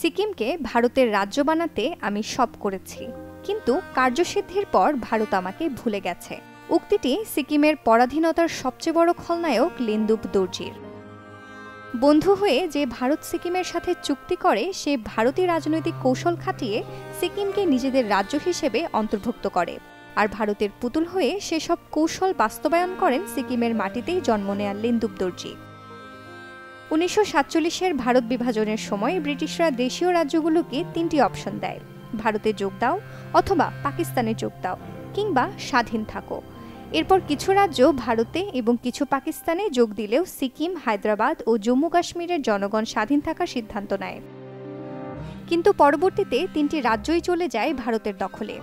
সিকিমকে ভারতের রাজ্য বানাতে আমি সব করেছি, কিন্তু কার্যসিদ্ধির পর ভারত আমাকে ভুলে গেছে। উক্তিটি সিকিমের পরাধীনতার সবচেয়ে বড় খলনায়ক লিন্দুপ দর্জির। বন্ধু হয়ে যে ভারত সিকিমের সাথে চুক্তি করে, সে ভারতীয় রাজনৈতিক কৌশল খাটিয়ে সিকিমকে নিজেদের রাজ্য হিসেবে অন্তর্ভুক্ত করে, আর ভারতের পুতুল হয়ে সেসব কৌশল বাস্তবায়ন করেন সিকিমের মাটিতেই জন্ম নেয়া লিন্দুপ দর্জি। 1947-এর ভারত বিভাজনের সময় ব্রিটিশরা দেশীয় রাজ্যগুলোকে 3টি অপশন দেয়: ভারতে যোগ দাও, অথবা পাকিস্তানে যোগ দাও, কিংবা স্বাধীন থাকো। এরপর কিছু রাজ্য ভারতে এবং কিছু পাকিস্তানে যোগ দিলেও সিকিম, হায়দ্রাবাদ ও জম্মু কাশ্মীরের জনগণ স্বাধীন থাকার সিদ্ধান্ত নেয়। কিন্তু পরবর্তীতে 3টি রাজ্যই চলে যায় ভারতের দখলে।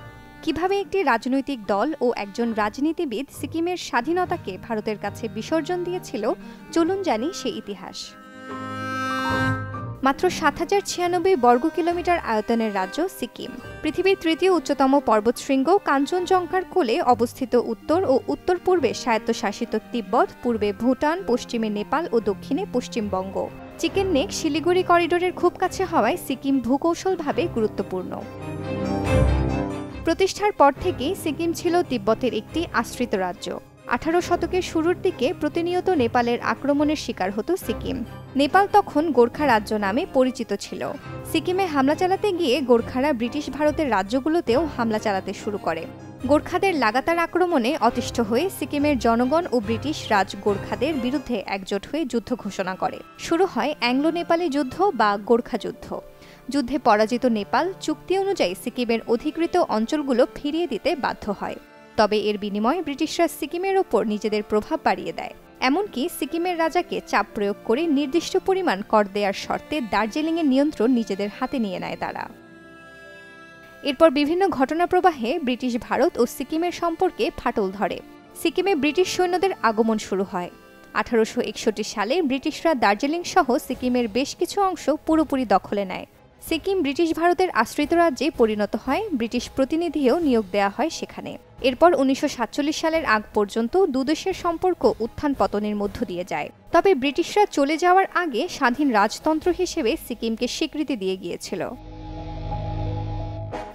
কিভাবে একটি রাজনৈতিক দল ও একজন রাজনীতিবিদ সিকিমের স্বাধীনতাকে ভারতের কাছে বিসর্জন দিয়েছিল, চলুন জানি সেই ইতিহাস। মাত্র 7096 বর্গ কিলোমিটার আয়তনের রাজ্য সিকিম। পৃথিবীর 3য় উচ্চতম পর্বতশৃঙ্গ কাঞ্চনজঙ্ঘার কোলে অবস্থিত উত্তর ও উত্তর পূর্বে স্বায়ত্তশাসিত তিব্বত, পূর্বে ভুটান, পশ্চিমে নেপাল ও দক্ষিণে পশ্চিমবঙ্গ। চিকেন নেক শিলিগুড়ি করিডোরের খুব কাছে হওয়ায় সিকিম ভূকৌশলভাবে গুরুত্বপূর্ণ। প্রতিষ্ঠার পর থেকেই সিকিম ছিল তিব্বতের একটি আশ্রিত রাজ্য। 18 শতকের শুরুর দিকে প্রতিনিয়ত নেপালের আক্রমণের শিকার হতো সিকিম। নেপাল তখন গোর্খা রাজ্য নামে পরিচিত ছিল। সিকিমে হামলা চালাতে গিয়ে গোর্খারা ব্রিটিশ ভারতের রাজ্যগুলোতেও হামলা চালাতে শুরু করে। গোর্খাদের লাগাতার আক্রমণে অতিষ্ঠ হয়ে সিকিমের জনগণ ও ব্রিটিশ রাজ গোর্খাদের বিরুদ্ধে একজোট হয়ে যুদ্ধ ঘোষণা করে। শুরু হয় অ্যাংলো নেপালি যুদ্ধ বা গোর্খা যুদ্ধ। যুদ্ধে পরাজিত নেপাল চুক্তি অনুযায়ী সিকিমের অধিকৃত অঞ্চলগুলো ফিরিয়ে দিতে বাধ্য হয়। তবে এর বিনিময়ে ব্রিটিশরা সিকিমের ওপর নিজেদের প্রভাব বাড়িয়ে দেয়। এমনকি সিকিমের রাজাকে চাপ প্রয়োগ করে নির্দিষ্ট পরিমাণ কর দেওয়ার শর্তে দার্জিলিংয়ের নিয়ন্ত্রণ নিজেদের হাতে নিয়ে নেয় তারা। এরপর বিভিন্ন ঘটনা প্রবাহে ব্রিটিশ ভারত ও সিকিমের সম্পর্কে ফাটল ধরে। সিকিমে ব্রিটিশ সৈন্যদের আগমন শুরু হয়। 1861 সালে ব্রিটিশরা দার্জিলিং সহ সিকিমের বেশ কিছু অংশ পুরোপুরি দখলে নেয়। সিকিম ব্রিটিশ ভারতের আশ্রিত রাজ্যে পরিণত হয়, ব্রিটিশ প্রতিনিধিও নিয়োগ দেওয়া হয় সেখানে। এরপর 1947 সালের আগ পর্যন্ত দুদেশের সম্পর্ক উত্থান পতনের মধ্য দিয়ে যায়। তবে ব্রিটিশরা চলে যাওয়ার আগে স্বাধীন রাজতন্ত্র হিসেবে সিকিমকে স্বীকৃতি দিয়ে গিয়েছিল।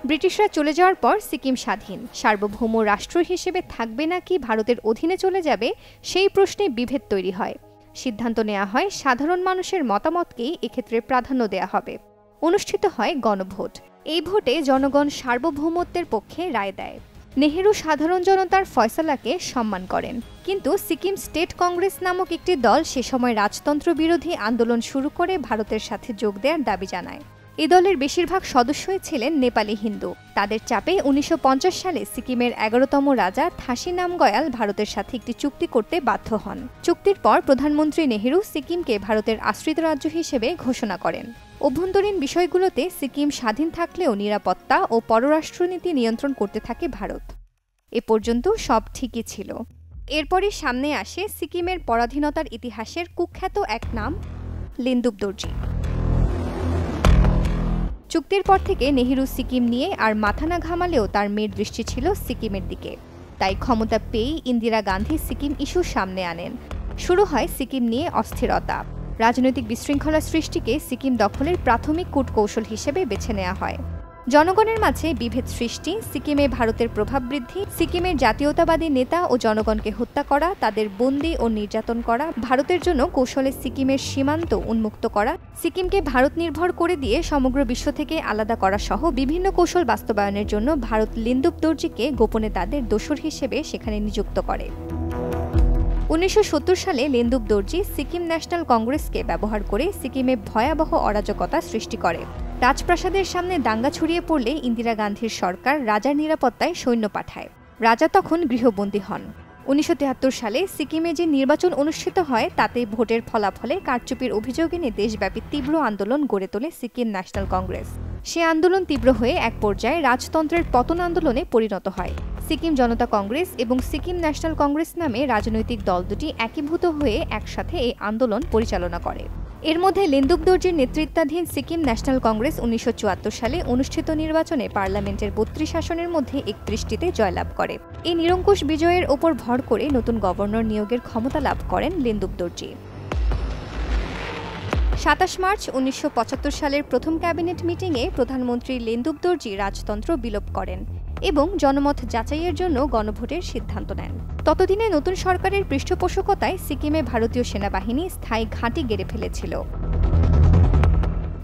ব্রিটিশরা চলে যাওয়ার পর সিকিম স্বাধীন সার্বভৌম রাষ্ট্র হিসেবে থাকবে নাকি ভারতের অধীনে চলে যাবে, সেই প্রশ্নে বিভেদ তৈরি হয়। সিদ্ধান্ত নেওয়া হয় সাধারণ মানুষের মতামতকেই এক্ষেত্রে প্রাধান্য দেওয়া হবে। অনুষ্ঠিত হয় গণভোট। এই ভোটে জনগণ সার্বভৌমত্বের পক্ষে রায় দেয়। নেহেরু সাধারণ জনতার ফয়সালাকে সম্মান করেন। কিন্তু সিকিম স্টেট কংগ্রেস নামক একটি দল সে সময় রাজতন্ত্র বিরোধী আন্দোলন শুরু করে ভারতের সাথে যোগ দেওয়ার দাবি জানায়। এই দলের বেশিরভাগ সদস্যই ছিলেন নেপালি হিন্দু। তাদের চাপে 1950 সালে সিকিমের 11তম রাজা থাসি নামগয়াল ভারতের সাথে একটি চুক্তি করতে বাধ্য হন। চুক্তির পর প্রধানমন্ত্রী নেহেরু সিকিমকে ভারতের আশ্রিত রাজ্য হিসেবে ঘোষণা করেন। অভ্যন্তরীণ বিষয়গুলোতে সিকিম স্বাধীন থাকলেও নিরাপত্তা ও পররাষ্ট্রনীতি নিয়ন্ত্রণ করতে থাকে ভারত। এ পর্যন্ত সব ঠিকই ছিল। এরপরই সামনে আসে সিকিমের পরাধীনতার ইতিহাসের কুখ্যাত এক নাম, লিন্দুপ দর্জি। চুক্তির পর থেকে নেহেরু সিকিম নিয়ে আর মাথা না ঘামালেও তার মেয়ের দৃষ্টি ছিল সিকিমের দিকে। তাই ক্ষমতা পেয়েই ইন্দিরা গান্ধী সিকিম ইস্যু সামনে আনেন। শুরু হয় সিকিম নিয়ে অস্থিরতা। রাজনৈতিক বিশৃঙ্খলা সৃষ্টিকে সিকিম দখলের প্রাথমিক কূটকৌশল হিসেবে বেছে নেওয়া হয়। জনগণের মাঝে বিভেদ সৃষ্টি, সিকিমে ভারতের প্রভাব বৃদ্ধি, সিকিমের জাতীয়তাবাদী নেতা ও জনগণকে হত্যা করা, তাদের বন্দী ও নির্যাতন করা, ভারতের জন্য কৌশলে সিকিমের সীমান্ত উন্মুক্ত করা, সিকিমকে ভারত নির্ভর করে দিয়ে সমগ্র বিশ্ব থেকে আলাদা করা সহ বিভিন্ন কৌশল বাস্তবায়নের জন্য ভারত লিন্দুপ দর্জিকে গোপনে তাদের দোসর হিসেবে সেখানে নিযুক্ত করে। 1970 সালে লিন্দুপ দর্জি সিকিম ন্যাশনাল কংগ্রেসকে ব্যবহার করে সিকিমে ভয়াবহ অরাজকতা সৃষ্টি করে। রাজপ্রাসাদের সামনে দাঙ্গা ছড়িয়ে পড়লে ইন্দিরা গান্ধীর সরকার রাজার নিরাপত্তায় সৈন্য পাঠায়। রাজা তখন গৃহবন্দী হন। 1973 সালে সিকিমে যে নির্বাচন অনুষ্ঠিত হয় তাতে ভোটের ফলাফলে কারচুপির অভিযোগ এনে দেশব্যাপী তীব্র আন্দোলন গড়ে তোলে সিকিম ন্যাশনাল কংগ্রেস। সে আন্দোলন তীব্র হয়ে এক পর্যায়ে রাজতন্ত্রের পতন আন্দোলনে পরিণত হয়। সিকিম জনতা কংগ্রেস এবং সিকিম ন্যাশনাল কংগ্রেস নামে রাজনৈতিক দল দুটি একীভূত হয়ে একসাথে এই আন্দোলন পরিচালনা করে। এর মধ্যে লিন্দুপ দর্জির নেতৃত্বাধীন সিকিম ন্যাশনাল কংগ্রেস 1974 সালে অনুষ্ঠিত নির্বাচনে পার্লামেন্টের 32 আসনের মধ্যে 31টিতে জয়লাভ করে। এই নিরঙ্কুশ বিজয়ের ওপর ভর করে নতুন গভর্নর নিয়োগের ক্ষমতা লাভ করেন লিন্দুপ দর্জি। 27 মার্চ 1975 সালের প্রথম ক্যাবিনেট মিটিংয়ে প্রধানমন্ত্রী লেন্দুব দর্জি রাজতন্ত্র বিলোপ করেন এবং জনমত যাচাইয়ের জন্য গণভোটের সিদ্ধান্ত নেন। ততদিনে নতুন সরকারের পৃষ্ঠপোষকতায় সিকিমে ভারতীয় সেনাবাহিনী স্থায়ী ঘাঁটি গেড়ে ফেলেছিল।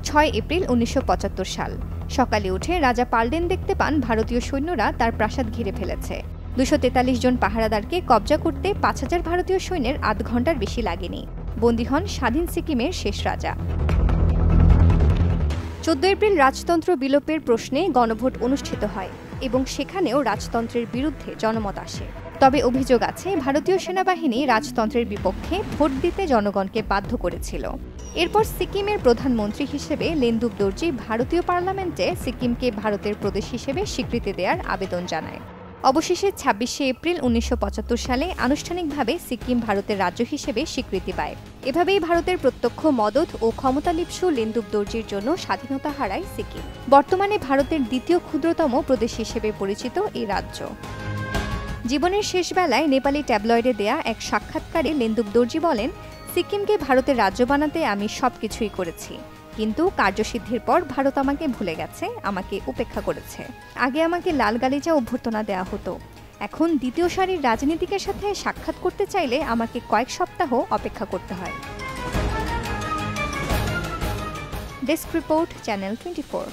6 এপ্রিল 1975 সাল সকালে উঠে রাজা পালডেন দেখতে পান ভারতীয় সৈন্যরা তার প্রাসাদ ঘিরে ফেলেছে। 243 জন পাহারাদারকে কবজা করতে 5000 ভারতীয় সৈন্যের আধ ঘন্টার বেশি লাগেনি। বন্দী হন স্বাধীন সিকিমের শেষ রাজা। 14 এপ্রিল রাজতন্ত্র বিলোপের প্রশ্নে গণভোট অনুষ্ঠিত হয় এবং সেখানেও রাজতন্ত্রের বিরুদ্ধে জনমত আসে। তবে অভিযোগ আছে ভারতীয় সেনাবাহিনী রাজতন্ত্রের বিপক্ষে ভোট দিতে জনগণকে বাধ্য করেছিল। এরপর সিকিমের প্রধানমন্ত্রী হিসেবে লেন্দুব দর্জি ভারতীয় পার্লামেন্টে সিকিমকে ভারতের প্রদেশ হিসেবে স্বীকৃতি দেওয়ার আবেদন জানায়। অবশেষে 26 এপ্রিল 1975 সালে আনুষ্ঠানিকভাবে সিকিম ভারতের রাজ্য হিসেবে স্বীকৃতি পায়। এভাবেই ভারতের প্রত্যক্ষ মদত ও ক্ষমতালিপ্সু লেন্দুব দর্জির জন্য স্বাধীনতা হারায় সিকিম। বর্তমানে ভারতের দ্বিতীয় ক্ষুদ্রতম প্রদেশ হিসেবে পরিচিত এই রাজ্য। জীবনের শেষ বেলায় নেপালি ট্যাবলয়েডে দেয়া এক সাক্ষাৎকারে লেন্দুব দর্জি বলেন, সিকিমকে ভারতের রাজ্য বানাতে আমি সবকিছুই করেছি, কিন্তু কার্যসিদ্ধির পর ভারত আমাকে ভুলে গেছে, আমাকে উপেক্ষা করেছে। আগে আমাকে লাল গালিচা অভ্যর্থনা দেওয়া হতো, এখন দ্বিতীয় সারির রাজনীতিকের সাথে সাক্ষাৎ করতে চাইলে আমাকে কয়েক সপ্তাহ অপেক্ষা করতে হয়। Desk report, channel 24।